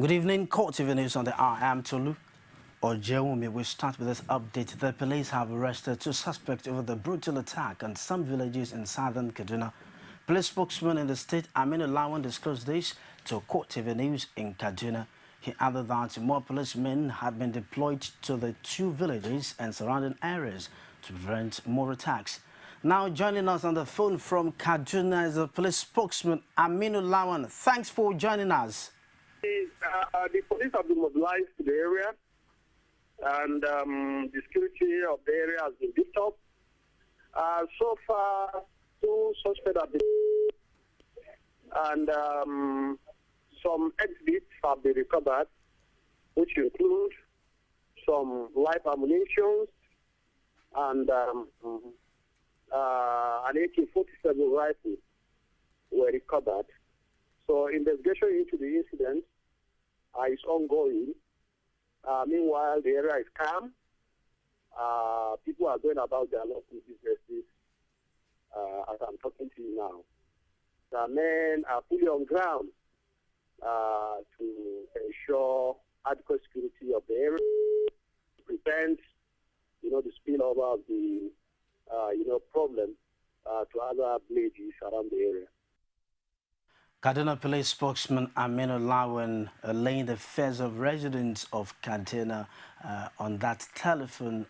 Good evening, CoreTV News on the hour. I am Tolu Ojewumi. We start with this update. The police have arrested two suspects over the brutal attack on some villages in southern Kaduna. Police spokesman in the state, Aminu Lawan, disclosed this to CoreTV News in Kaduna. He added that more policemen had been deployed to the two villages and surrounding areas to prevent more attacks. Now joining us on the phone from Kaduna is the police spokesman, Aminu Lawan. Thanks for joining us. The police have been mobilized to the area, and the security of the area has been beefed up. So far, two suspects have been, and some exhibits have been recovered, which include some live ammunition and an AK-47 rifle were recovered. So investigation into the incident is ongoing. Meanwhile, the area is calm. People are going about their local businesses as I'm talking to you now. The men are fully on ground to ensure adequate security of the area, to prevent, the spillover of the, problem to other villages around the area. Kaduna Police spokesman Aminu Lawan laying the fears of residents of Kaduna on that telephone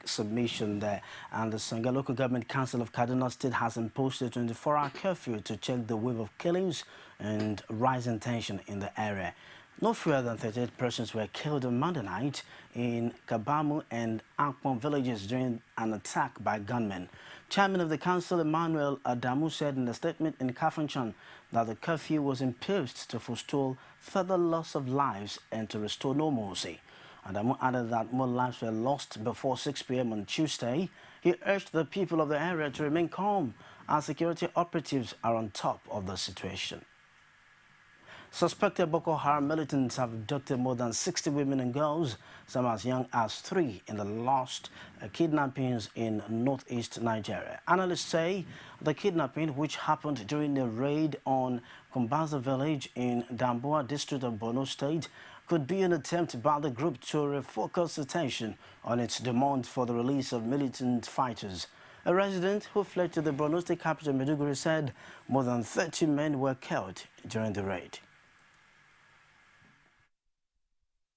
submission there. And the Sanga Local Government Council of Kaduna State has imposed a 24-hour curfew to check the wave of killings and rising tension in the area. No fewer than 38 persons were killed on Monday night in Kabamu and Akpon villages during an attack by gunmen. Chairman of the council, Emmanuel Adamu, said in a statement in Kafanchan that the curfew was imposed to forestall further loss of lives and to restore normalcy. Adamu added that more lives were lost before 6 p.m. on Tuesday. He urged the people of the area to remain calm as security operatives are on top of the situation. Suspected Boko Haram militants have abducted more than 60 women and girls, some as young as 3, in the last kidnappings in northeast Nigeria. Analysts say the kidnapping, which happened during a raid on Kumbaza village in Damboa district of Borno State, could be an attempt by the group to refocus attention on its demand for the release of militant fighters. A resident who fled to the Borno State capital, Maiduguri, said more than 30 men were killed during the raid.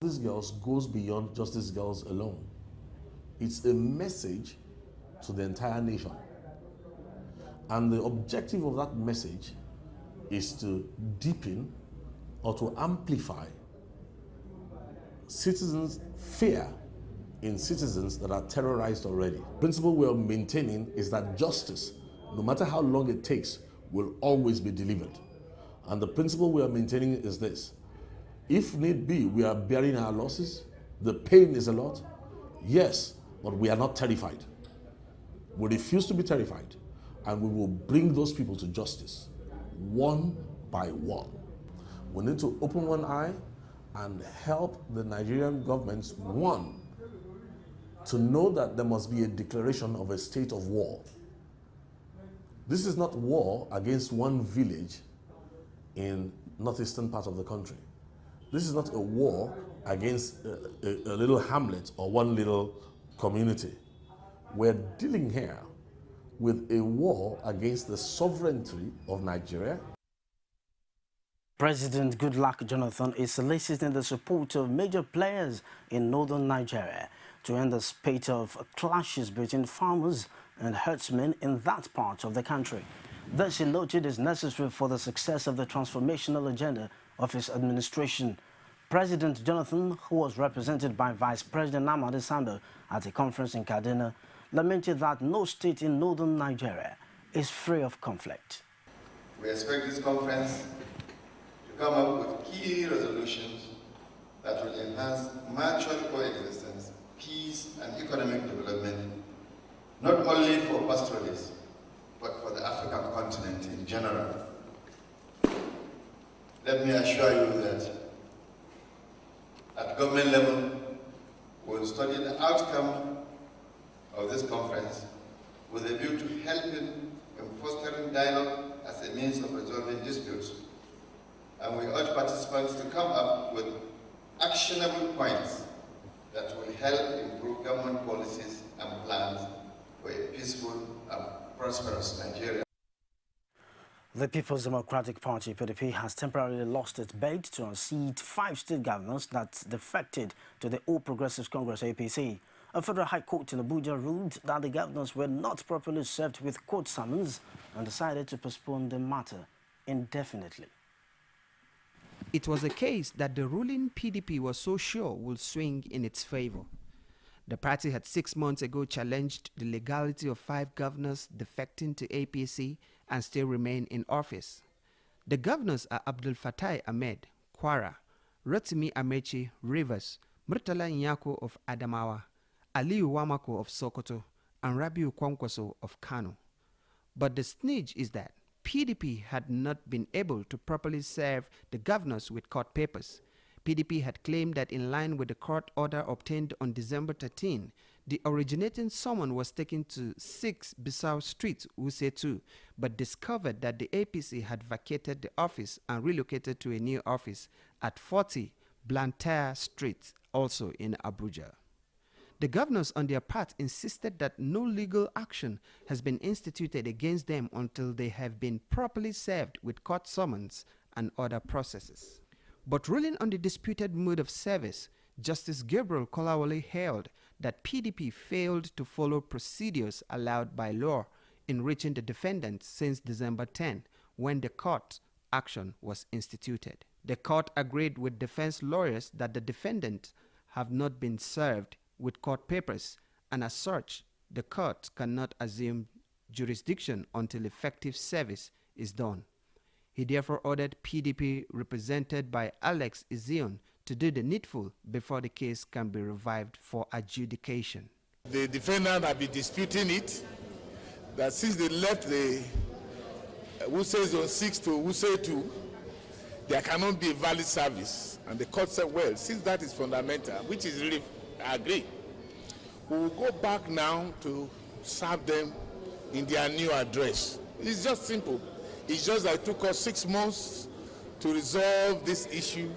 These girls goes beyond just these girls alone. It's a message to the entire nation. And the objective of that message is to deepen or to amplify citizens' fear in citizens that are terrorized already. The principle we are maintaining is that justice, no matter how long it takes, will always be delivered. And the principle we are maintaining is this: if need be, we are bearing our losses. The pain is a lot, yes, but we are not terrified. We refuse to be terrified, and we will bring those people to justice, one by one. We need to open one eye and help the Nigerian governments, one, to know that there must be a declaration of a state of war. This is not war against one village in northeastern part of the country. This is not a war against a little hamlet or one little community. We're dealing here with a war against the sovereignty of Nigeria. President Goodluck Jonathan is soliciting the support of major players in northern Nigeria to end the spate of clashes between farmers and herdsmen in that part of the country. This, he noted, is necessary for the success of the transformational agenda of his administration. President Jonathan, who was represented by Vice President Amadi Sambo at a conference in Kaduna, lamented that no state in northern Nigeria is free of conflict. We expect this conference to come up with key resolutions that will enhance mutual coexistence, peace, and economic development, not only for pastoralists, but for the African continent in general. Let me assure you that at government level, we will study the outcome of this conference with a view to helping in fostering dialogue as a means of resolving disputes. and we urge participants to come up with actionable points that will help improve government policies and plans for a peaceful and prosperous Nigeria. The People's Democratic Party, PDP, has temporarily lost its bid to unseat 5 state governors that defected to the All Progressives Congress, APC. A federal high court in Abuja ruled that the governors were not properly served with court summons and decided to postpone the matter indefinitely. It was a case that the ruling PDP was so sure would swing in its favor. The party had 6 months ago challenged the legality of 5 governors defecting to APC and still remain in office. The governors are Abdul Fattah Ahmed, Kwara, Rotimi Amechi, Rivers, Murtala Nyako of Adamawa, Aliyu Wamako of Sokoto, and Rabiu Kwankwaso of Kano. But the snitch is that PDP had not been able to properly serve the governors with court papers. PDP had claimed that in line with the court order obtained on December 13, the originating summon was taken to 6 Bissau Street, Wuse 2, but discovered that the APC had vacated the office and relocated to a new office at 40 Blantyre Street, also in Abuja. The governors on their part insisted that no legal action has been instituted against them until they have been properly served with court summons and other processes. But ruling on the disputed mode of service, Justice Gabriel Kolawole held that PDP failed to follow procedures allowed by law in reaching the defendants since December 10, when the court action was instituted. The court agreed with defense lawyers that the defendants have not been served with court papers, and as such, the court cannot assume jurisdiction until effective service is done. He therefore ordered PDP, represented by Alex Izion, to do the needful before the case can be revived for adjudication. The defendant have been disputing it, that since they left the Wuse Zone 6 to Wuse 2, there cannot be a valid service. And the court said, well, since that is fundamental, which is really, I agree, we will go back now to serve them in their new address. It's just simple. It's just that it took us 6 months to resolve this issue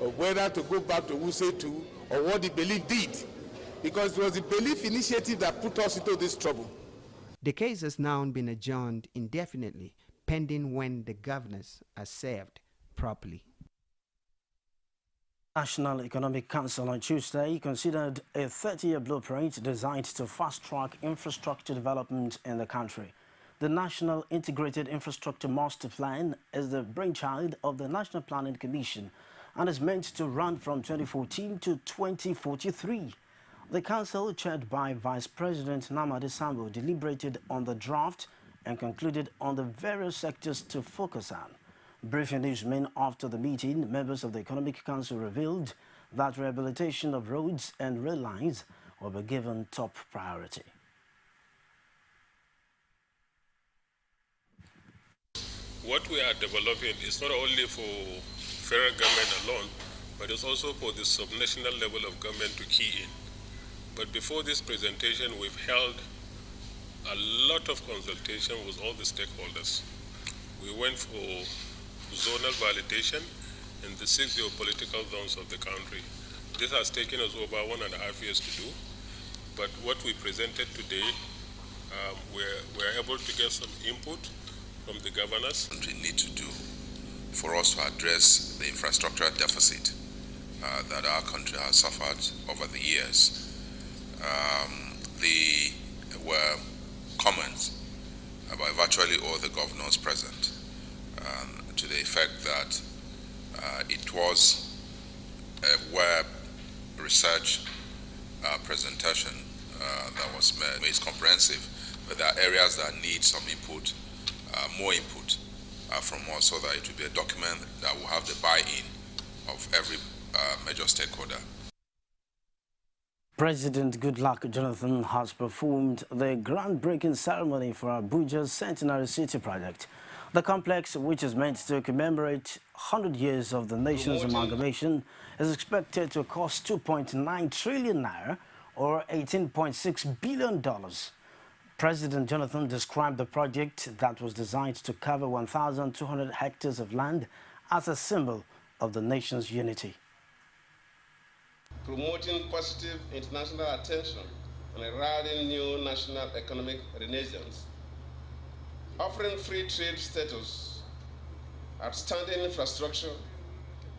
of whether to go back to Wuse 2 or what the belief did. Because it was the belief initiative that put us into this trouble. The case has now been adjourned indefinitely, pending when the governors are served properly. National Economic Council on Tuesday considered a 30-year blueprint designed to fast-track infrastructure development in the country. The National Integrated Infrastructure Master Plan is the brainchild of the National Planning Commission and is meant to run from 2014 to 2043. The council, chaired by Vice President Namadi Sambo, deliberated on the draft and concluded on the various sectors to focus on. Briefing newsmen after the meeting, members of the Economic Council revealed that rehabilitation of roads and rail lines will be given top priority. What we are developing is not only for federal government alone, but it's also for the subnational level of government to key in. But before this presentation, we've held a lot of consultation with all the stakeholders. We went for zonal validation in the 6 geopolitical zones of the country. This has taken us over 1.5 years to do, but what we presented today, we're able to get some input from the governors. We need to do for us to address the infrastructural deficit that our country has suffered over the years. There were comments by virtually all the governors present to the effect that it was a web research presentation that was made. It's comprehensive, but there are areas that need some input, more input from us, so that it will be a document that will have the buy-in of every major stakeholder. President Goodluck Jonathan has performed the groundbreaking ceremony for Abuja's Centenary City project. The complex, which is meant to commemorate 100 years of the nation's amalgamation, is expected to cost 2.9 trillion naira or $18.6 billion. President Jonathan described the project that was designed to cover 1,200 hectares of land as a symbol of the nation's unity. Promoting positive international attention and heralding new national economic renaissance, offering free trade status, outstanding infrastructure,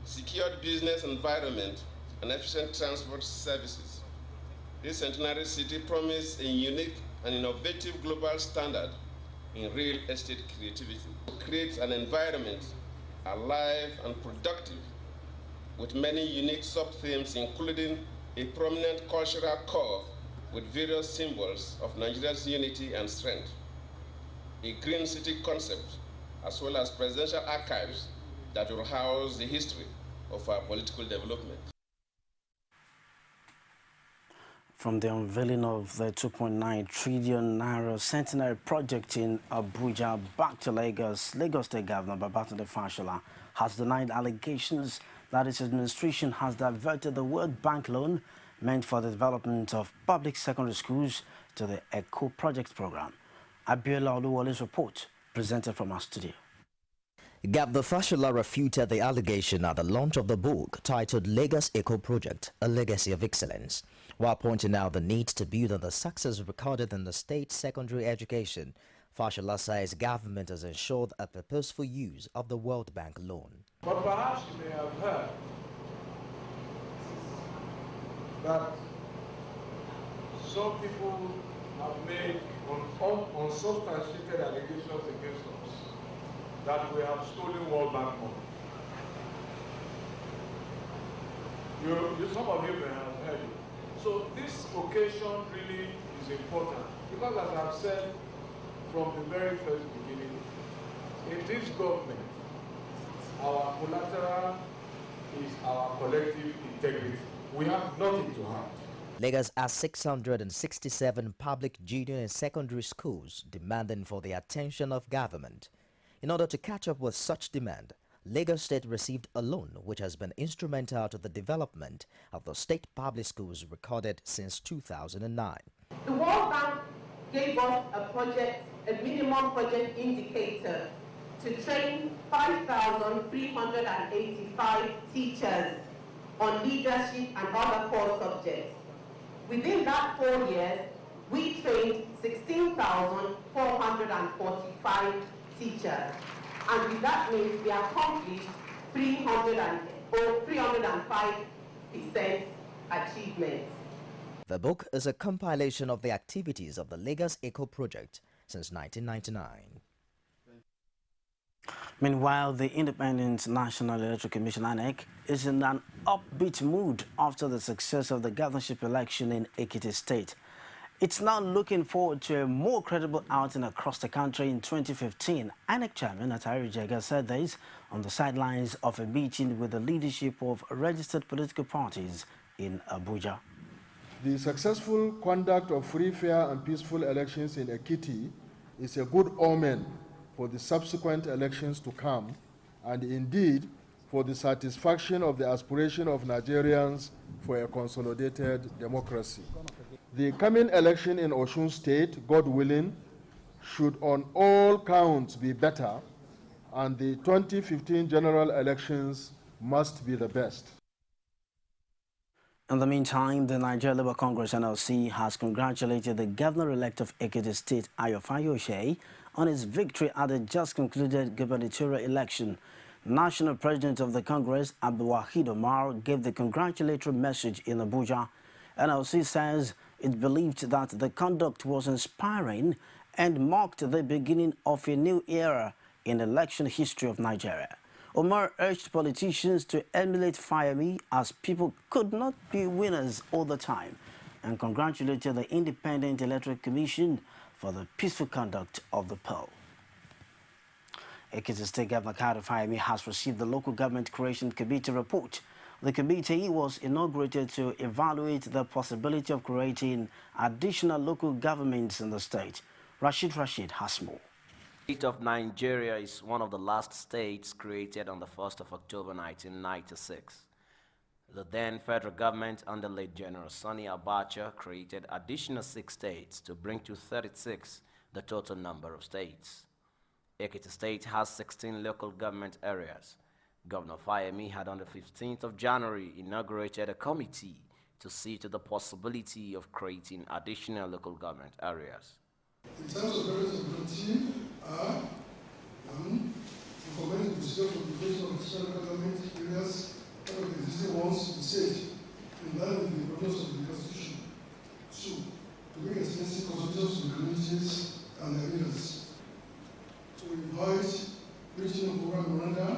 secured business environment, and efficient transport services. This centenary city promised a unique and innovative global standard in real estate creativity. It creates an environment alive and productive with many unique sub-themes, including a prominent cultural core with various symbols of Nigeria's unity and strength, a green city concept, as well as presidential archives that will house the history of our political development. From the unveiling of the 2.9 trillion naira centenary project in Abuja back to Lagos, Lagos State Governor Babatunde Fashola has denied allegations that his administration has diverted the World Bank loan meant for the development of public secondary schools to the ECHO project program. Abiola Oluwole's report, presented from our studio. Governor Fashola refuted the allegation at the launch of the book titled Lagos Eco Project, A Legacy of Excellence, while pointing out the need to build on the success recorded in the state secondary education. Fashola says government has ensured a purposeful use of the World Bank loan. But perhaps you may have heard that some people have made unsubstantiated allegations against us that we have stolen World Bank money. Some of you may have heard it. So this occasion really is important because, as I've said from the very first beginning, in this government, our collateral is our collective integrity. We have nothing to hide. Lagos has 667 public junior and secondary schools demanding for the attention of government. In order to catch up with such demand, Lagos State received a loan which has been instrumental to the development of the state public schools recorded since 2009. The World Bank gave us a minimum project indicator to train 5,385 teachers on leadership and other core subjects. Within that 4 years, we trained 16,445 teachers. And with that means we accomplished 305% achievements. The book is a compilation of the activities of the Lagos Eco Project since 1999. Meanwhile, the Independent National Electoral Commission (INEC) is in an upbeat mood after the success of the governorship election in Ekiti State. It's now looking forward to a more credible outing across the country in 2015. INEC Chairman Atari Jega said this on the sidelines of a meeting with the leadership of registered political parties in Abuja. The successful conduct of free, fair and peaceful elections in Ekiti is a good omen for the subsequent elections to come, and indeed for the satisfaction of the aspiration of Nigerians for a consolidated democracy. The coming election in Osun State, God willing, should on all counts be better, and the 2015 general elections must be the best. In the meantime, the Nigeria Labour Congress (NLC) has congratulated the governor-elect of Ekiti State, Ayo Fayose, on his victory at the just concluded gubernatorial election. National President of the Congress, Abdulwahid Omar, gave the congratulatory message in Abuja. NLC says it believed that the conduct was inspiring and marked the beginning of a new era in election history of Nigeria. Omar urged politicians to emulate Fayemi as people could not be winners all the time, and congratulated the Independent Electoral Commission for the peaceful conduct of the poll. Ekiti State Governor Kato Fayemi has received the Local Government Creation Committee report. The committee was inaugurated to evaluate the possibility of creating additional local governments in the state. Rashid has more. The state of Nigeria is one of the last states created on the 1st of October 1996. The then federal government under late General Sani Abacha created additional 6 states to bring to 36 the total number of states. Ekiti State has 16 local government areas, Governor Fayemi had on the 15th of January inaugurated a committee to see to the possibility of creating additional local government areas. In terms of areas of guarantee are implementing the scope of the creation of additional government areas out of the existing ones in the state, in line with the provisions of the Constitution. 2. To make extensive consultations with communities and their leaders. To invite regional program memoranda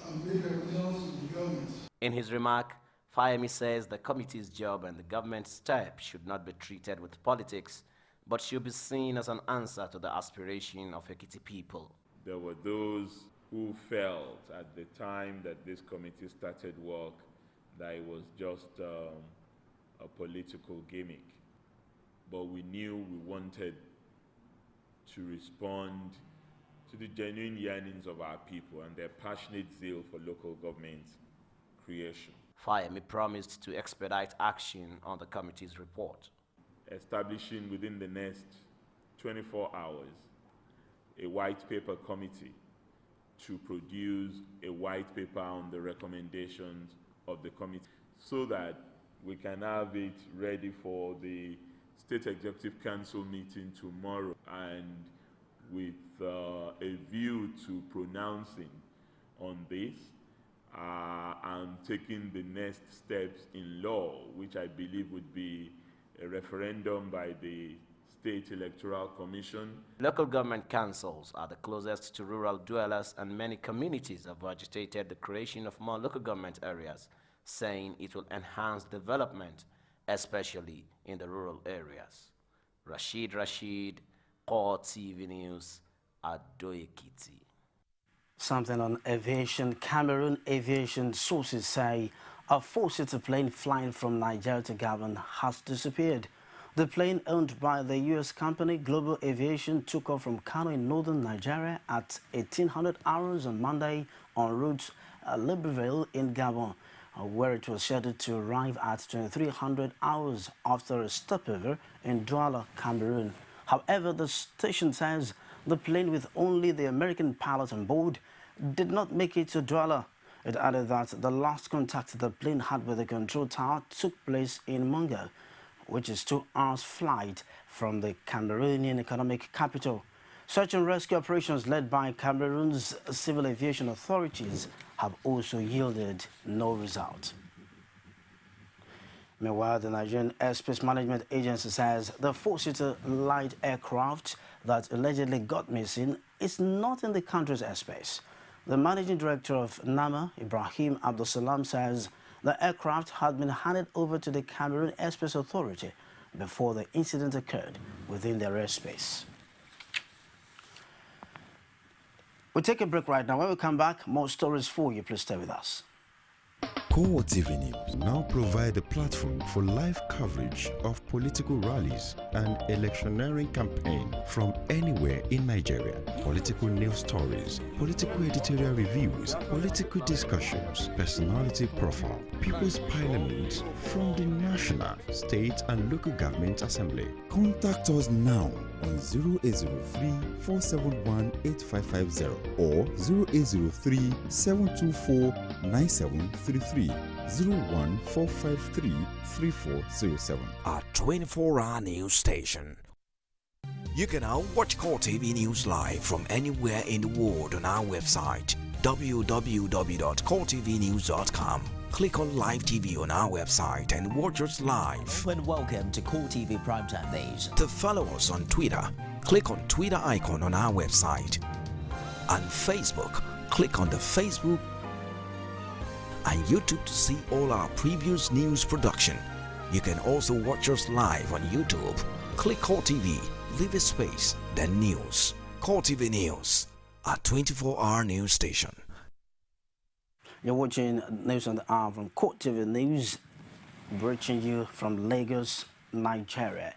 and make recommendations to the government. In his remark, Fayemi says the committee's job and the government's step should not be treated with politics, but should be seen as an answer to the aspiration of Ekiti people. There were those who felt at the time that this committee started work that it was just a political gimmick. But we knew we wanted to respond to the genuine yearnings of our people and their passionate zeal for local government creation. Fayemi promised to expedite action on the committee's report. Establishing within the next 24 hours a white paper committee to produce a white paper on the recommendations of the committee so that we can have it ready for the State Executive Council meeting tomorrow, and with a view to pronouncing on this and taking the next steps in law, which I believe would be a referendum by the State Electoral Commission. Local government councils are the closest to rural dwellers, and many communities have agitated the creation of more local government areas, saying it will enhance development, especially in the rural areas. Rashid, CoreTV News, Ado-Ekiti. Something on aviation. Cameroon aviation sources say a four-seater plane flying from Nigeria to Gabon has disappeared. The plane, owned by the U.S. company Global Aviation, took off from Kano in northern Nigeria at 1800 hours on Monday en route Libreville in Gabon, where it was scheduled to arrive at 2300 hours after a stopover in Douala, Cameroon. However, the station says the plane, with only the American pilot on board, did not make it to Douala. It added that the last contact the plane had with the control tower took place in Mongo, which is 2 hours flight from the Cameroonian economic capital. Search and rescue operations led by Cameroon's civil aviation authorities have also yielded no result. Meanwhile, the Nigerian Airspace Management Agency says the four-seater light aircraft that allegedly got missing is not in the country's airspace. The managing director of NAMA, Ibrahim Abdulsalam, says the aircraft had been handed over to the Cameroon Airspace Authority before the incident occurred within their airspace. We'll take a break right now. When we come back, more stories for you. Please stay with us. CoreTV News now provide a platform for live coverage of political rallies and electioneering campaign from anywhere in Nigeria. Political news stories, political editorial reviews, political discussions, personality profile, People's Parliament from the National, State and Local Government Assembly. Contact us now on 0803-471-8550 or 0803-724-9733. 01453-3407. Our 24-hour news station. You can now watch CoreTV News live from anywhere in the world on our website www.coretvnews.com. Click on Live TV on our website and watch us live. And welcome to CoreTV Primetime Days. To follow us on Twitter, click on Twitter icon on our website. On Facebook, click on the Facebook and YouTube to see all our previous news production. You can also watch us live on YouTube. Click CoreTV, leave a space, then News. CoreTV News, our 24-hour news station. You're watching News on the Hour from CoreTV News, reaching you from Lagos, Nigeria.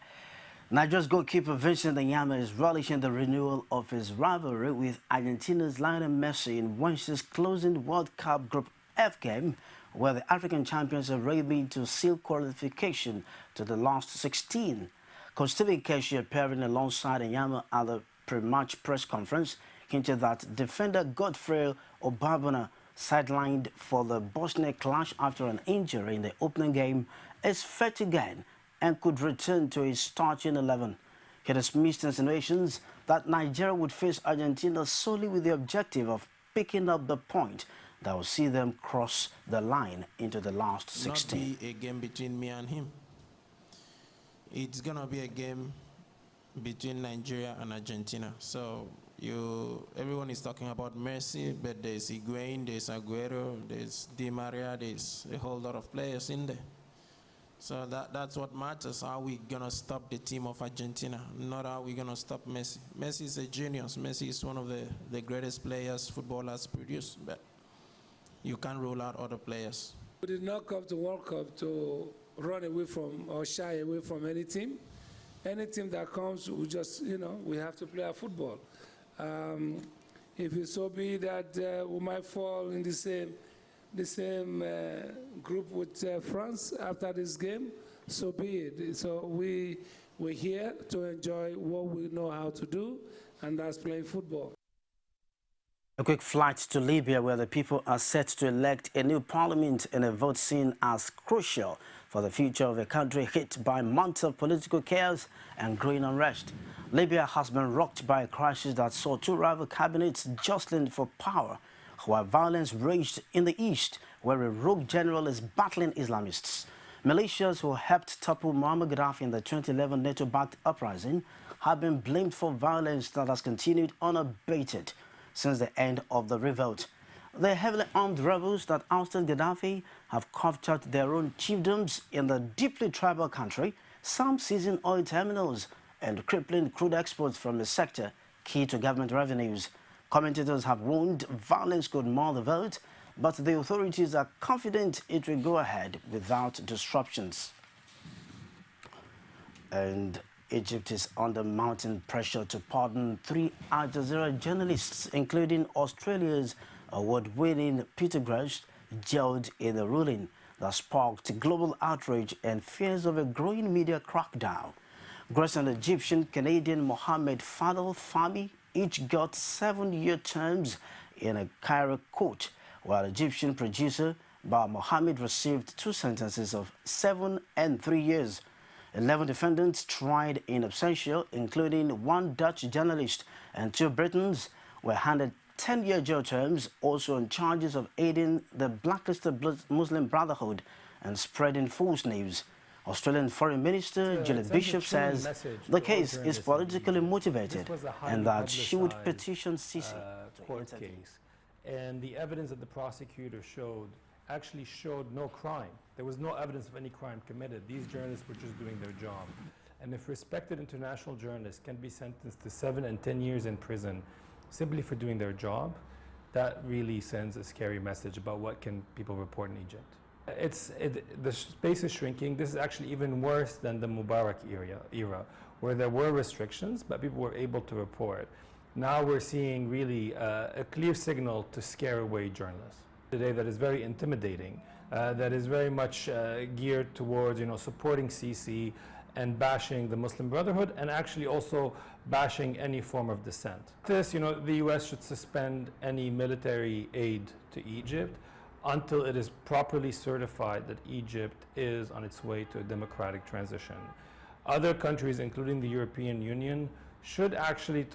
Nigeria's goalkeeper Vincent Anyama is relishing the renewal of his rivalry with Argentina's Lionel Messi in Wednesday's closing World Cup Group F game, where the African champions have already been to seal qualification to the last 16. Coach Stephen Keshi, appearing alongside Anyama at the pre-match press conference, hinted that defender Godfrey Obabana sidelined for the Bosnia clash after an injury in the opening game, is fit again and could return to his starting 11. He dismissed insinuations that Nigeria would face Argentina solely with the objective of picking up the point that will see them cross the line into the last 16. Not be a game between me and him. It's gonna be a game between Nigeria and Argentina. So everyone is talking about Messi, but there's Higuain, there's Aguero, there's Di Maria, there's a whole lot of players in there. So that's what matters. How we gonna stop the team of Argentina, not how we gonna stop Messi. Messi is a genius. Messi is one of the greatest players footballers produce, but you can't rule out other players. We did not come to World Cup to run away from or shy away from any team. Any team that comes, we just, we have to play our football. If it so be that we might fall in the same group with France after this game, so be it. So we're here to enjoy what we know how to do, and that's playing football. A quick flight to Libya, where the people are set to elect a new parliament in a vote seen as crucial for the future of a country hit by months of political chaos and growing unrest. Libya has been rocked by a crisis that saw two rival cabinets jostling for power, while violence raged in the east, where a rogue general is battling Islamists. Militias who helped topple Muammar Gaddafi in the 2011 NATO-backed uprising have been blamed for violence that has continued unabated since the end of the revolt. The heavily armed rebels that ousted Gaddafi have carved out their own chiefdoms in the deeply tribal country, some seizing oil terminals and crippling crude exports from a sector key to government revenues. Commentators have warned violence could mar the vote, but the authorities are confident it will go ahead without disruptions. And Egypt is under mounting pressure to pardon 3 Al Jazeera journalists, including Australia's award-winning Peter Grest, jailed in a ruling that sparked global outrage and fears of a growing media crackdown. Grest and Egyptian-Canadian Mohammed Fadel Fahmy each got 7-year terms in a Cairo court, while Egyptian producer Bar Mohammed received 2 sentences of 7 and 3 years. 11 defendants tried in absentia, including 1 Dutch journalist, and 2 Britons were handed 10-year jail terms, also on charges of aiding the blacklisted Muslim Brotherhood and spreading false news. Australian Foreign Minister Juliet Bishop says the case is politically motivated and that she would petition Sisi to court case. And the evidence that the prosecutor actually showed no crime. There was no evidence of any crime committed. These journalists were just doing their job. And if respected international journalists can be sentenced to 7 and 10 years in prison simply for doing their job, that really sends a scary message about what can people report in Egypt. The space is shrinking. This is actually even worse than the Mubarak era, where there were restrictions, but people were able to report. Now we're seeing really a clear signal to scare away journalists today that is very intimidating, that is very much geared towards supporting Sisi and bashing the Muslim Brotherhood, and actually also bashing any form of dissent. The US should suspend any military aid to Egypt until it is properly certified that Egypt is on its way to a democratic transition. Other countries, including the European Union, should actually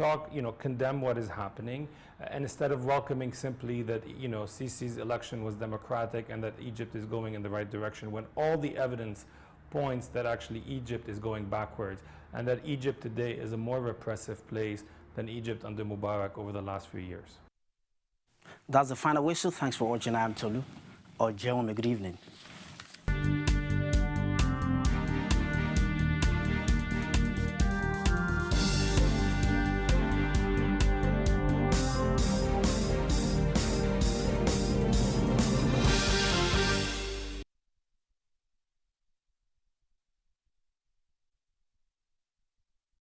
condemn what is happening, and instead of welcoming simply that Sisi's election was democratic and that Egypt is going in the right direction, when all the evidence points that actually Egypt is going backwards and that Egypt today is a more repressive place than Egypt under Mubarak over the last few years. That's the final whistle. Thanks for watching. I am Tolu. Or Jerome, good evening.